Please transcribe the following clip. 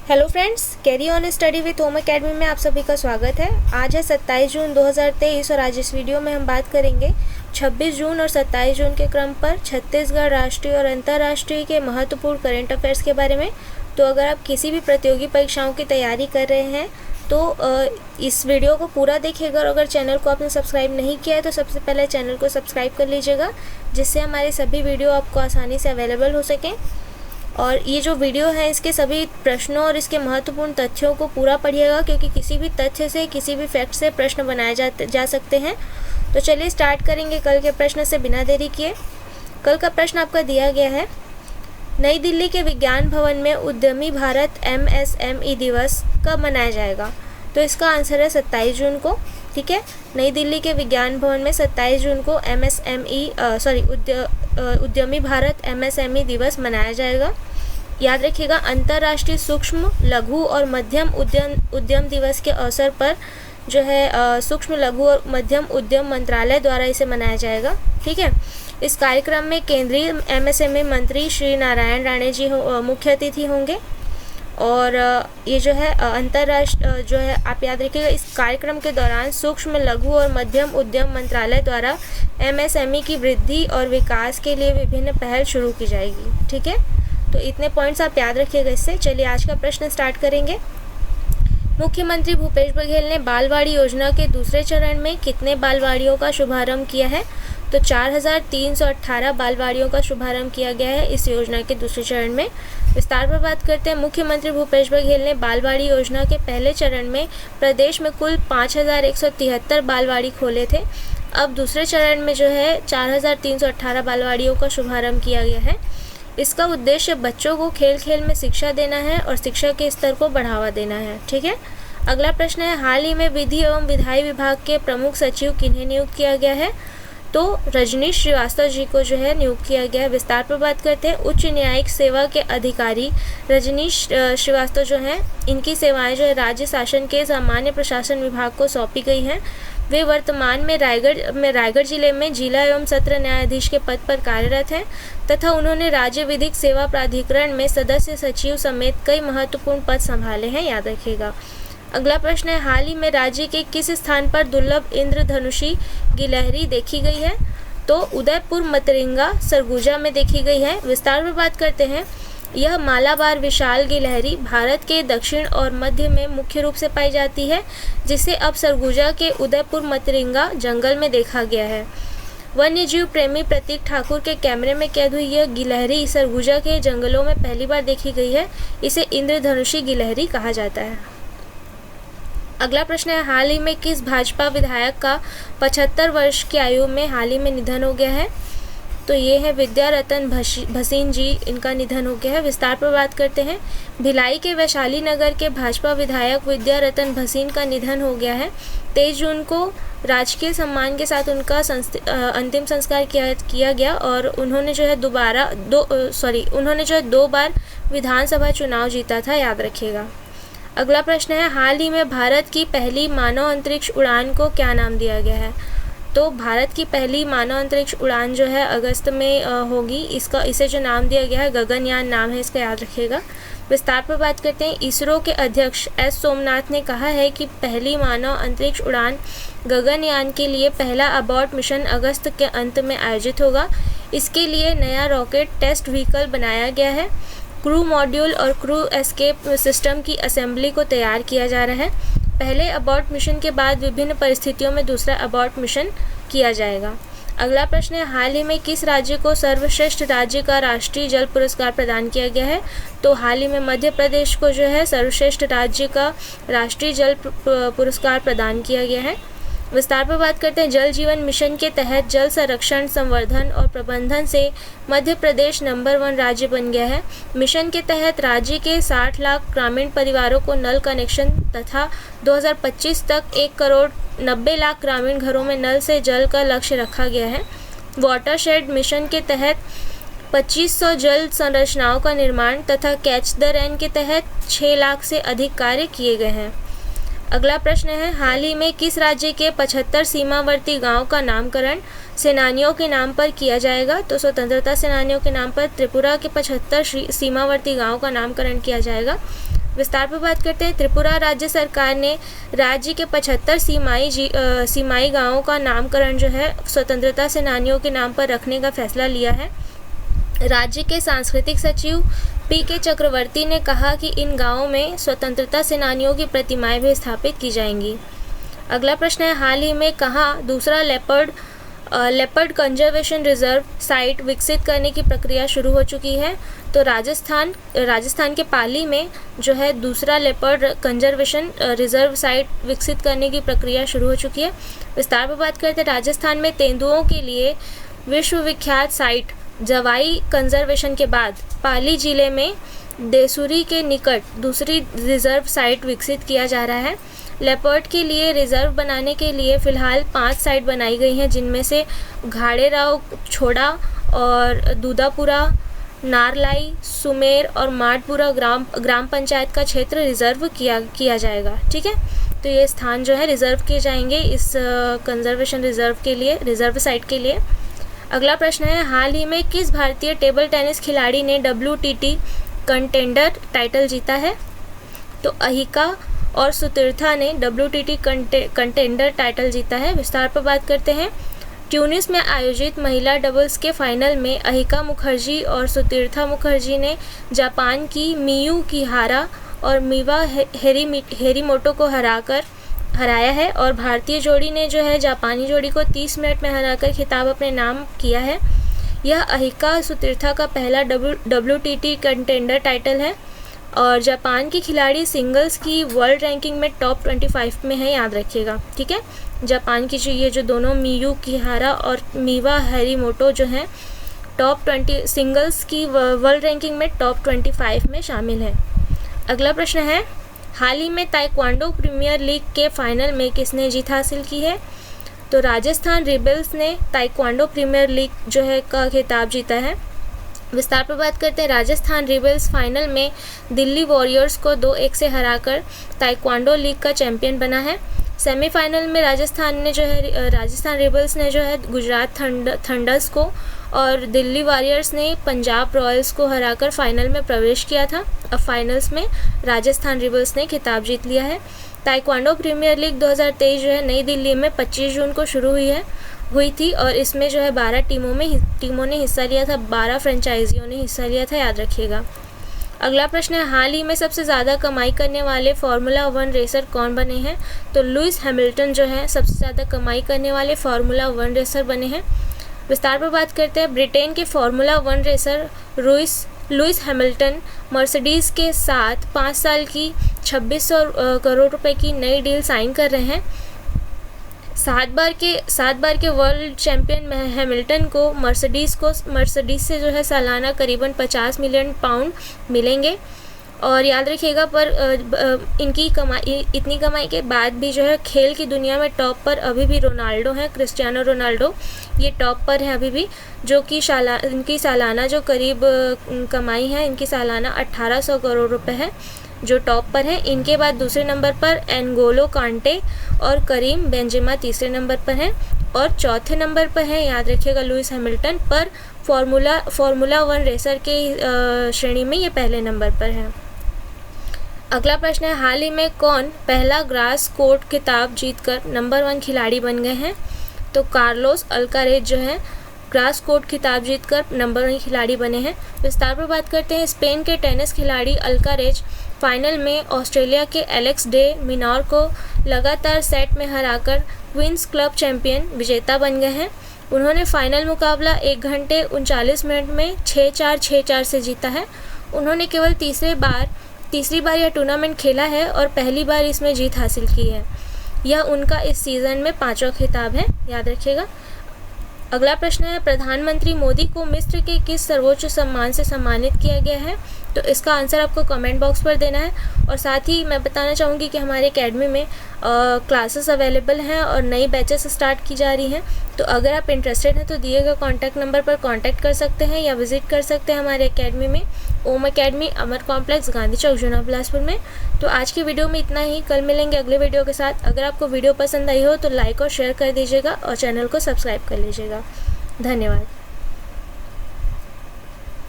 Hello friends, carry on study with home academy में आप सभी का स्वागत है। आज है 27 जून 2023 और आज इस वीडियो में हम बात करेंगे 26 जून और 27 जून के क्रम पर छत्तीसगढ़ राष्ट्रीय और अंतर्राष्ट्रीय के महत्वपूर्ण करंट अफेयर्स के बारे में। तो अगर आप किसी भी प्रतियोगी परीक्षाओं की तैयारी कर रहे हैं तो इस वीडियो को पूरा देखिएगा और अगर चैनल को आपने सब्सक्राइब नहीं किया है तो सबसे पहले चैनल को सब्सक्राइब कर लीजिएगा, जिससे हमारे सभी वीडियो आपको आसानी से अवेलेबल हो सकें। और ये जो वीडियो है इसके सभी प्रश्नों और इसके महत्वपूर्ण तथ्यों को पूरा पढ़िएगा, क्योंकि किसी भी तथ्य से किसी भी फैक्ट से प्रश्न बनाए जा सकते हैं। तो चलिए स्टार्ट करेंगे कल के प्रश्न से बिना देरी किए। कल का प्रश्न आपका दिया गया है, नई दिल्ली के विज्ञान भवन में उद्यमी भारत MSME दिवस कब मनाया जाएगा? तो इसका आंसर है 27 जून को। ठीक है, नई दिल्ली के विज्ञान भवन में 27 जून को उद्यमी भारत MSME दिवस मनाया जाएगा। याद रखिएगा, अंतर्राष्ट्रीय सूक्ष्म लघु और मध्यम उद्यम दिवस के अवसर पर जो है सूक्ष्म लघु और मध्यम उद्यम मंत्रालय द्वारा इसे मनाया जाएगा। ठीक है, इस कार्यक्रम में केंद्रीय MSME मंत्री श्री नारायण राणे जी मुख्य अतिथि होंगे। और ये जो है अंतर्राष्ट्रीय जो है आप याद रखिएगा, इस कार्यक्रम के दौरान सूक्ष्म लघु और मध्यम उद्यम मंत्रालय द्वारा MSME की वृद्धि और विकास के लिए विभिन्न पहल शुरू की जाएगी। ठीक है, तो इतने पॉइंट्स आप याद रखिएगा इससे। चलिए आज का प्रश्न स्टार्ट करेंगे। मुख्यमंत्री भूपेश बघेल ने बालवाड़ी योजना के दूसरे चरण में कितने बालवाड़ियों का शुभारंभ किया है? तो 4318 बालवाड़ियों का शुभारंभ किया गया है इस योजना के दूसरे चरण में। विस्तार पर बात करते हैं। मुख्यमंत्री भूपेश बघेल ने बालवाड़ी योजना के पहले चरण में प्रदेश में कुल 5173 बालवाड़ी खोले थे। अब दूसरे चरण में जो है 4318 बालवाड़ियों का शुभारंभ किया गया है। इसका उद्देश्य बच्चों को खेल खेल में शिक्षा देना है और शिक्षा के स्तर को बढ़ावा देना है। ठीक है, अगला प्रश्न है, हाल ही में विधि एवं विधायी विभाग के प्रमुख सचिव किन्हें नियुक्त किया गया है? तो रजनीश श्रीवास्तव जी को जो है नियुक्त किया गया है। विस्तार पर बात करते हैं। उच्च न्यायिक सेवा के अधिकारी रजनीश श्रीवास्तव जो हैं, इनकी सेवाएं जो है राज्य शासन के सामान्य प्रशासन विभाग को सौंपी गई हैं। वे वर्तमान में रायगढ़ जिले में जिला एवं सत्र न्यायाधीश के पद पर कार्यरत हैं तथा उन्होंने राज्य विधिक सेवा प्राधिकरण में सदस्य सचिव समेत कई महत्वपूर्ण पद संभाले हैं। याद रखिएगा। अगला प्रश्न है, हाल ही में राज्य के किस स्थान पर दुर्लभ इंद्रधनुषी गिलहरी देखी गई है? तो उदयपुर मतरिंगा सरगुजा में देखी गई है। विस्तार में बात करते हैं। यह मालाबार विशाल गिलहरी भारत के दक्षिण और मध्य में मुख्य रूप से पाई जाती है, जिसे अब सरगुजा के उदयपुर मतरिंगा जंगल में देखा गया है। वन्यजीव प्रेमी प्रतीक ठाकुर के कैमरे में कैद हुई यह गिलहरी सरगुजा के जंगलों में पहली बार देखी गई है। इसे इंद्रधनुषी गिलहरी कहा जाता है। अगला प्रश्न है, हाल ही में किस भाजपा विधायक का 75 वर्ष की आयु में हाल ही में निधन हो गया है? तो ये है विद्या रतन भसीन जी, इनका निधन हो गया है। विस्तार पर बात करते हैं। भिलाई के वैशाली नगर के भाजपा विधायक विद्या रतन भसीन का निधन हो गया है। 23 जून को राजकीय सम्मान के साथ उनका अंतिम संस्कार किया गया और उन्होंने जो है दो बार विधानसभा चुनाव जीता था। याद रखिएगा। अगला प्रश्न है, हाल ही में भारत की पहली मानव अंतरिक्ष उड़ान को क्या नाम दिया गया है? तो भारत की पहली मानव अंतरिक्ष उड़ान जो है अगस्त में होगी। इसे जो नाम दिया गया है गगनयान नाम है इसका। याद रखिएगा। विस्तार पर बात करते हैं। इसरो के अध्यक्ष S सोमनाथ ने कहा है कि पहली मानव अंतरिक्ष उड़ान गगनयान के लिए पहला अबॉर्ट मिशन अगस्त के अंत में आयोजित होगा। इसके लिए नया रॉकेट टेस्ट व्हीकल बनाया गया है। क्रू मॉड्यूल और क्रू एस्केप सिस्टम की असेंबली को तैयार किया जा रहा है। पहले अबॉर्ट मिशन के बाद विभिन्न परिस्थितियों में दूसरा अबॉर्ट मिशन किया जाएगा। अगला प्रश्न है, हाल ही में किस राज्य को सर्वश्रेष्ठ राज्य का राष्ट्रीय जल पुरस्कार प्रदान किया गया है? तो हाल ही में मध्य प्रदेश को जो है सर्वश्रेष्ठ राज्य का राष्ट्रीय जल पुरस्कार प्रदान किया गया है। विस्तार पर बात करते हैं। जल जीवन मिशन के तहत जल संरक्षण, संवर्धन और प्रबंधन से मध्य प्रदेश नंबर 1 राज्य बन गया है। मिशन के तहत राज्य के 60 लाख ग्रामीण परिवारों को नल कनेक्शन तथा 2025 तक 1,90,00,000 ग्रामीण घरों में नल से जल का लक्ष्य रखा गया है। वाटरशेड मिशन के तहत 2500 जल संरचनाओं का निर्माण तथा कैच द रेन के तहत 6 लाख से अधिक कार्य किए गए हैं। अगला प्रश्न है, हाल ही में किस राज्य के 75 सीमावर्ती गांव का नामकरण सेनानियों के नाम पर किया जाएगा? तो स्वतंत्रता सेनानियों के नाम पर त्रिपुरा के 75 सीमावर्ती गांव का नामकरण किया जाएगा। विस्तार पर बात करते हैं। त्रिपुरा राज्य सरकार ने राज्य के 75 सीमाई गांवों का नामकरण जो है स्वतंत्रता सेनानियों के नाम पर रखने का फैसला लिया है। राज्य के सांस्कृतिक सचिव पी.के. चक्रवर्ती ने कहा कि इन गांवों में स्वतंत्रता सेनानियों की प्रतिमाएं भी स्थापित की जाएंगी। अगला प्रश्न है, हाल ही में कहाँ दूसरा लेपर्ड कंजर्वेशन रिजर्व साइट विकसित करने की प्रक्रिया शुरू हो चुकी है? तो राजस्थान के पाली में जो है दूसरा लेपर्ड कंजर्वेशन रिजर्व साइट विकसित करने की प्रक्रिया शुरू हो चुकी है। विस्तार पर बात करते हैं। राजस्थान में तेंदुओं के लिए विश्वविख्यात साइट जवाई कंजर्वेशन के बाद पाली जिले में देसूरी के निकट दूसरी रिजर्व साइट विकसित किया जा रहा है। लेपर्ड के लिए रिजर्व बनाने के लिए फ़िलहाल 5 साइट बनाई गई हैं, जिनमें से घाड़ेराव छोड़ा और दूधापुरा, नारलाई, सुमेर और माडपुरा ग्राम पंचायत का क्षेत्र रिजर्व किया जाएगा। ठीक है, तो ये स्थान जो है रिजर्व किए जाएंगे इस कंजर्वेशन रिजर्व के लिए, रिजर्व साइट के लिए। अगला प्रश्न है, हाल ही में किस भारतीय टेबल टेनिस खिलाड़ी ने WTT कंटेंडर टाइटल जीता है? तो अहिका और सुतीर्था ने WTT कंटेंडर टाइटल जीता है। विस्तार पर बात करते हैं। ट्यूनिस में आयोजित महिला डबल्स के फाइनल में अहिका मुखर्जी और सुतीर्था मुखर्जी ने जापान की मियू किहारा और मीवा हेरीमोटो को हराया है और भारतीय जोड़ी ने जो है जापानी जोड़ी को 30 मिनट में हराकर खिताब अपने नाम किया है। यह अहिका सुतीर्था का पहला WTT कंटेंडर टाइटल है और जापान की खिलाड़ी सिंगल्स की वर्ल्ड रैंकिंग में टॉप 25 में है, याद रखिएगा। ठीक है, जापान की ये जो दोनों मियू किहारा और मीवा हेरीमोटो जो हैं टॉप 20 सिंगल्स की वर्ल्ड रैंकिंग में टॉप 25 में शामिल है। अगला प्रश्न है, हाल ही में ताइक्वांडो प्रीमियर लीग के फाइनल में किसने जीत हासिल की है? तो राजस्थान रिबेल्स ने ताइक्वांडो प्रीमियर लीग जो है का खिताब जीता है। विस्तार पर बात करते हैं। राजस्थान रिबेल्स फाइनल में दिल्ली वॉरियर्स को 2-1 से हराकर ताइक्वांडो लीग का चैंपियन बना है। सेमीफाइनल में राजस्थान रिबेल्स ने जो है गुजरात थंडर्स को और दिल्ली वॉरियर्स ने पंजाब रॉयल्स को हराकर फाइनल में प्रवेश किया था। अब फाइनल्स में राजस्थान रिबेल्स ने खिताब जीत लिया है। ताइक्वांडो प्रीमियर लीग 2023 जो है नई दिल्ली में 25 जून को शुरू हुई थी और इसमें जो है 12 टीमों ने हिस्सा लिया था, 12 फ्रेंचाइजियों ने हिस्सा लिया था, याद रखिएगा। अगला प्रश्न है, हाल ही में सबसे ज़्यादा कमाई करने वाले फार्मूला 1 रेसर कौन बने हैं? तो लुइस हैमिल्टन जो है सबसे ज़्यादा कमाई करने वाले फार्मूला 1 रेसर बने हैं। विस्तार पर बात करते हैं। ब्रिटेन के formula 1 racer Lewis Hamilton Mercedes के साथ 5 साल की 2600 करोड़ रुपए की नई डील साइन कर रहे हैं। 7 बार के वर्ल्ड चैंपियन हैमिल्टन को मर्सिडीज़ से जो है सालाना करीबन 50 मिलियन पाउंड मिलेंगे। और याद रखिएगा, पर इतनी कमाई के बाद भी जो है खेल की दुनिया में टॉप पर अभी भी रोनाल्डो हैं, क्रिस्टियानो रोनाल्डो ये टॉप पर हैं अभी भी, जो कि इनकी सालाना जो करीब कमाई है, इनकी सालाना 1800 करोड़ रुपए है, जो टॉप पर हैं। इनके बाद दूसरे नंबर पर एनगोलो कांटे और करीम बेंजेमा तीसरे नंबर पर हैं और चौथे नंबर पर है, याद रखिएगा, लुइस हैमिल्टन। पर फार्मूला 1 रेसर के श्रेणी में ये पहले नंबर पर है। अगला प्रश्न है, हाल ही में कौन पहला ग्रास कोर्ट खिताब जीतकर नंबर 1 खिलाड़ी बन गए हैं? तो कार्लोस अल्कारेज जो है ग्रास कोर्ट खिताब जीतकर नंबर 1 खिलाड़ी बने हैं। विस्तार पर बात करते हैं। स्पेन के टेनिस खिलाड़ी अल्कारेज फाइनल में ऑस्ट्रेलिया के एलेक्स डे मिनॉर को लगातार सेट में हराकर क्वींस क्लब चैंपियन विजेता बन गए हैं। उन्होंने फाइनल मुकाबला 1 घंटे 39 मिनट में 6-4, 6-4 से जीता है। उन्होंने केवल तीसरी बार यह टूर्नामेंट खेला है और पहली बार इसमें जीत हासिल की है। यह उनका इस सीज़न में 5वां खिताब है, याद रखिएगा। अगला प्रश्न है, प्रधानमंत्री मोदी को मिस्र के किस सर्वोच्च सम्मान से सम्मानित किया गया है? तो इसका आंसर आपको कमेंट बॉक्स पर देना है। और साथ ही मैं बताना चाहूँगी कि हमारे एकेडमी में क्लासेस अवेलेबल हैं और नई बैचेस स्टार्ट की जा रही हैं। तो अगर आप इंटरेस्टेड हैं तो दिए गए कॉन्टैक्ट नंबर पर कॉन्टैक्ट कर सकते हैं या विजिट कर सकते हैं हमारे एकेडमी में, ओम एकेडमी, अमर कॉम्प्लेक्स, गांधी चौक, जूना बिलासपुर में। तो आज की वीडियो में इतना ही। कल मिलेंगे अगले वीडियो के साथ। अगर आपको वीडियो पसंद आई हो तो लाइक और शेयर कर दीजिएगा और चैनल को सब्सक्राइब कर लीजिएगा। धन्यवाद।